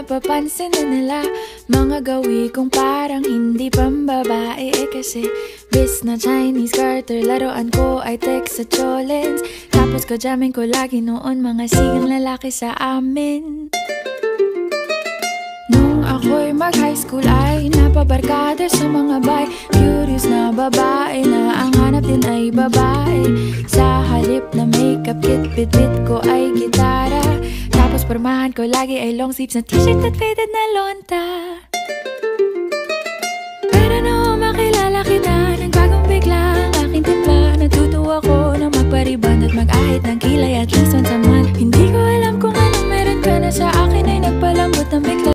napapansin na nila mga gawi kong parang hindi pambabae. Kasi bis na Chinese Carter, laruan ko ay Tex sa Cholens. Tapos ko jamming ko lagi noon mga sigang lalaki sa amin. Nung ako'y mag-high school ay napabarkada sa mga bay. Curious na babae na ang hanap din ay babae. Sa halip na makeup kit, bit-bit ko ay gitara. Tapos pormahan ko lagi ay long sleeves na t-shirt at faded na lonta. Pero nung makilala kita, nagbagong bigla ang aking timpla. Natutuwa ko na magpariban at mag-ahit ng kilay at